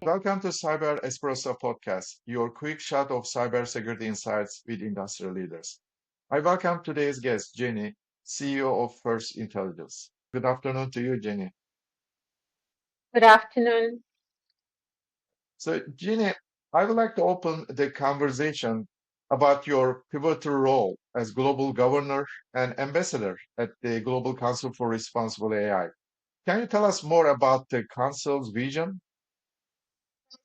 Welcome to Cyber Espresso podcast, your quick shot of cybersecurity insights with industry leaders. I welcome today's guest, Genie, CEO of First Intelligence. Good afternoon to you, Jenny. Good afternoon. So, Genie, I would like to open the conversation about your pivotal role as global governor and ambassador at the Global Council for Responsible AI. Can you tell us more about the council's vision?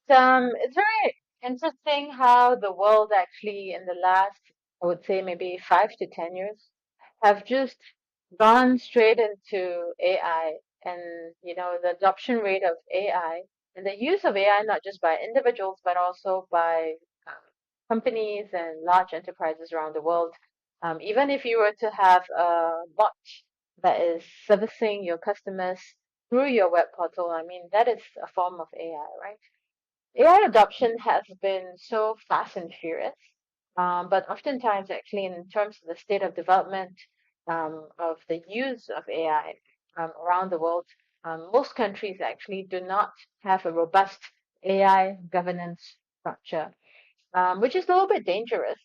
It's very interesting how the world actually, in the last, I would say maybe 5 to 10 years, have just gone straight into AI and, the adoption rate of AI and the use of AI, not just by individuals, but also by um, companies and large enterprises around the world. Even if you were to have a bot that is servicing your customers through your web portal, I mean, that is a form of AI, right? AI adoption has been so fast and furious, but oftentimes, actually, in terms of the state of development of the use of AI around the world, most countries actually do not have a robust AI governance structure, which is a little bit dangerous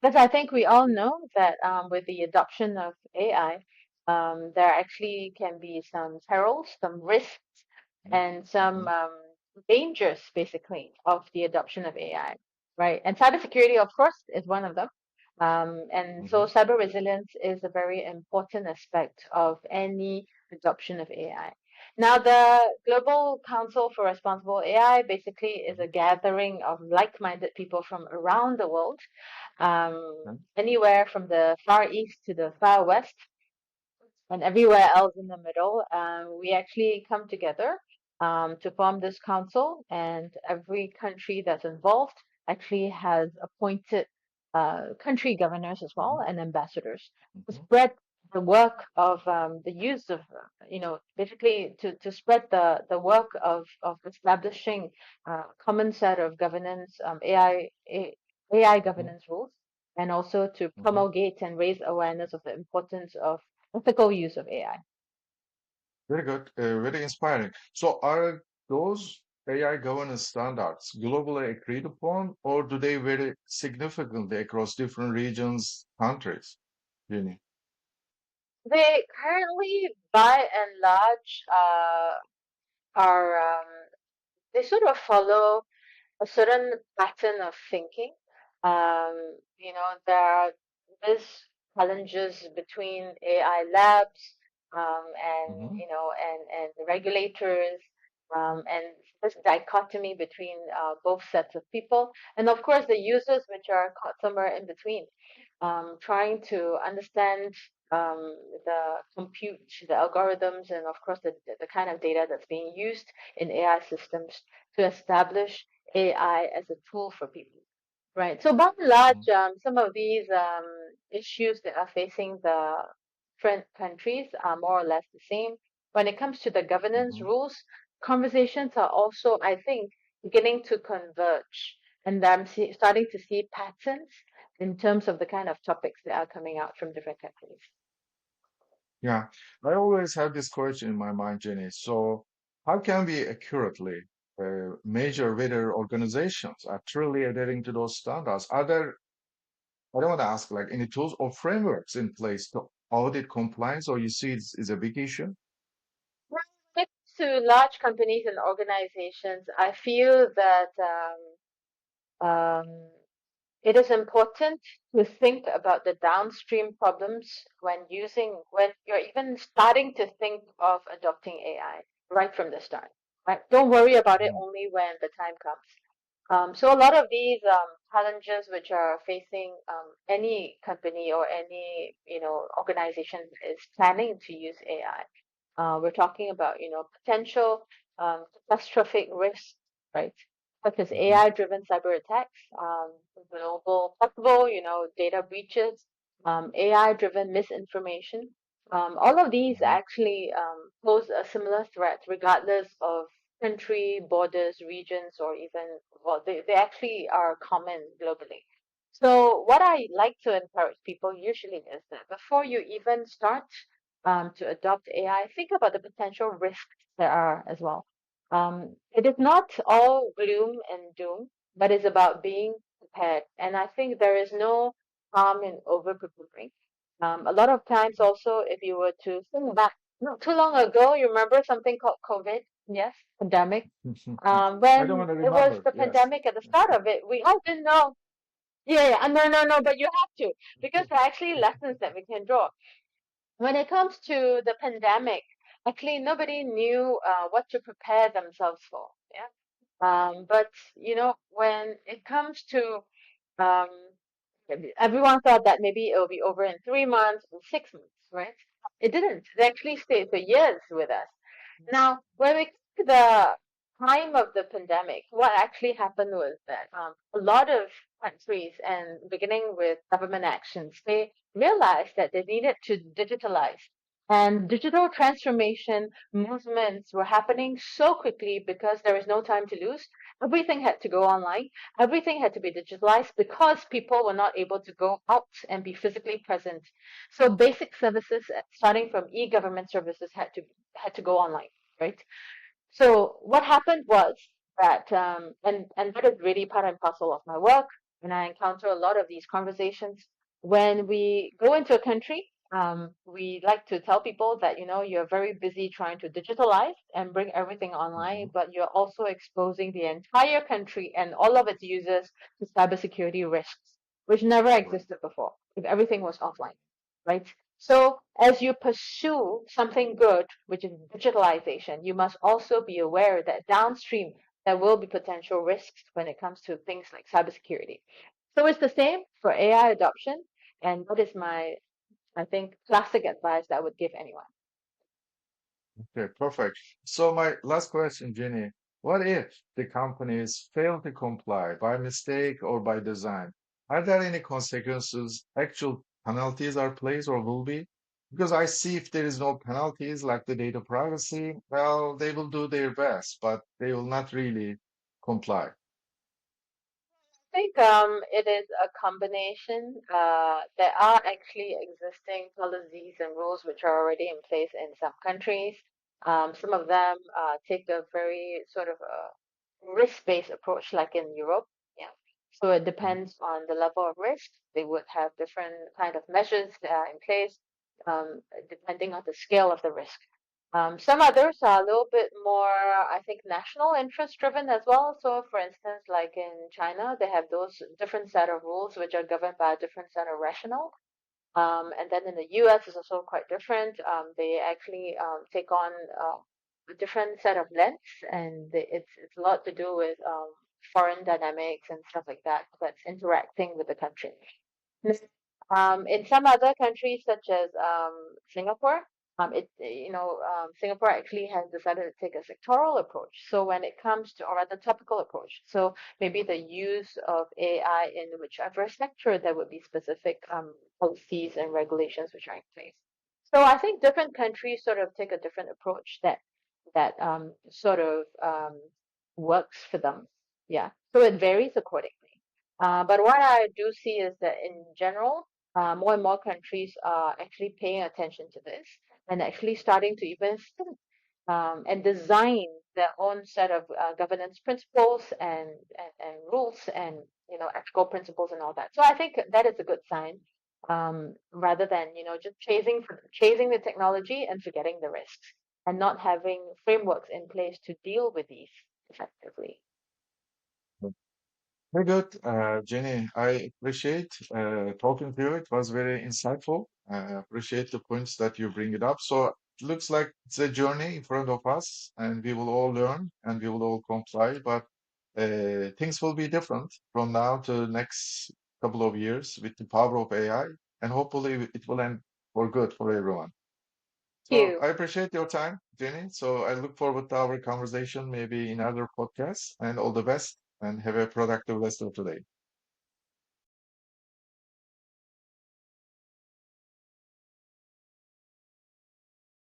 because I think we all know that with the adoption of AI, there actually can be some perils, some risks and some Mhm, dangers basically of the adoption of AI, right? And cybersecurity, of course, is one of them. And so mhm, cyber resilience is a very important aspect of any adoption of AI. Now, the Global Council for Responsible AI basically is a mhm, gathering of like-minded people from around the world, mhm, anywhere from the Far East to the Far West and everywhere else in the middle. We actually come together to form this council, and every country that's involved actually has appointed country governors as well mhm, and ambassadors to mhm. spread the work of the use of, basically to spread the work of establishing a common set of governance, AI Mhm, governance rules, and also to mhm. promulgate and raise awareness of the importance of ethical use of AI. Very good, very inspiring. So, are those AI governance standards globally agreed upon, or do they vary significantly across different regions, countries? Jenny? They currently, by and large, are they sort of follow a certain pattern of thinking. There are these challenges between AI labs and Hmm. and the regulators, and this dichotomy between both sets of people, and of course the users, which are caught somewhere in between, trying to understand the compute, the algorithms, and of course the kind of data that's being used in AI systems to establish AI as a tool for people. Right. So by and large, some of these issues that are facing the different countries are more or less the same. When it comes to the governance Hmm. rules, conversations are also, I think, beginning to converge. And starting to see patterns in terms of the kind of topics that are coming out from different countries. Yeah, I always have this question in my mind, Jenny. So, how can we accurately measure whether organizations are truly adhering to those standards? Are there, I don't want to ask, like any tools or frameworks in place to audit compliance, or you see it's a big issue? When it comes to large companies and organizations, I feel that it is important to think about the downstream problems when you're even starting to think of adopting AI right from the start. Right? Don't worry about it Mhm, only when the time comes. So a lot of these challenges which are facing any company or any organization that is planning to use AI, we're talking about potential catastrophic risks, right? Such as mhm, AI-driven cyber attacks, global possible data breaches, AI-driven misinformation. All of these mhm, actually pose a similar threat, regardless of country, borders, regions, or even, well, they actually are common globally. So what I like to encourage people usually is that before you even start to adopt AI, think about the potential risks there are as well. It is not all gloom and doom, but it's about being prepared. And I think there is no harm in over preparing. A lot of times, also, if you were to think back, not too long ago, you remember something called COVID? Yes, pandemic. I don't When want to it was remember. the Yes. pandemic at the start of it, we all didn't know. Yeah, yeah, no, no, no, but you have to, because there are actually lessons that we can draw. When it comes to the pandemic, actually nobody knew what to prepare themselves for. Yeah. But when it comes to um, everyone thought that maybe it will be over in 3 months or 6 months, right? It didn't. It actually stayed for years with us. Now, when we come to the time of the pandemic, what actually happened was that a lot of countries, and beginning with government actions, they realized that they needed to digitalize. And digital transformation movements were happening so quickly because there was no time to lose. Everything had to go online. Everything had to be digitalized because people were not able to go out and be physically present. So basic services, starting from e-government services, had to go online, right? So what happened was that, and that is really part and parcel of my work, and I encounter a lot of these conversations. When we go into a country, we like to tell people that, you're very busy trying to digitalize and bring everything online, Mhm. but you're also exposing the entire country and all of its users to cybersecurity risks, which never Right. existed before if everything was offline, right? So as you pursue something good, which is digitalization, you must also be aware that downstream there will be potential risks when it comes to things like cybersecurity. So it's the same for AI adoption, and that is my, I think, classic advice that I would give anyone. Okay, perfect. So my last question, Jenny, what if the companies fail to comply by mistake or by design? Are there any consequences, actual penalties are placed or will be? Because I see if there is no penalties like the data privacy, well, they will do their best, but they will not really comply. I think it is a combination. There are actually existing policies and rules which are already in place in some countries. Some of them take a very sort of a risk-based approach, like in Europe. Yeah. So it Mhm. depends on the level of risk. They would have different kind of measures in place, depending on the scale of the risk. Some others are a little bit more, I think, national interest driven as well. So, for instance, like in China, they have those different set of rules which are governed by a different set of rationale. And then in the US, it's also quite different. They actually take on a different set of lens, and it's a lot to do with foreign dynamics and stuff like that that's interacting with the country. In some other countries, such as Singapore, Singapore actually has decided to take a sectoral approach. So when it comes to, or rather, topical approach. So maybe the use of AI in whichever sector, there would be specific policies and regulations which are in place. So I think different countries sort of take a different approach that sort of works for them. Yeah. So it varies accordingly. But what I do see is that in general, more and more countries are actually paying attention to this and actually starting to even think and design their own set of governance principles and rules and ethical principles and all that. So I think that is a good sign, rather than just chasing the technology and forgetting the risks and not having frameworks in place to deal with these effectively. Very good, Jenny. I appreciate talking to you. It was very insightful. I appreciate the points that you bring it up. So it looks like it's a journey in front of us, and we will all learn and we will all comply. But things will be different from now to the next couple of years with the power of AI, and hopefully it will end for good for everyone. Thank So you. I appreciate your time, Jenny. So I look forward to our conversation maybe in other podcasts, and all the best, and have a productive rest of the day.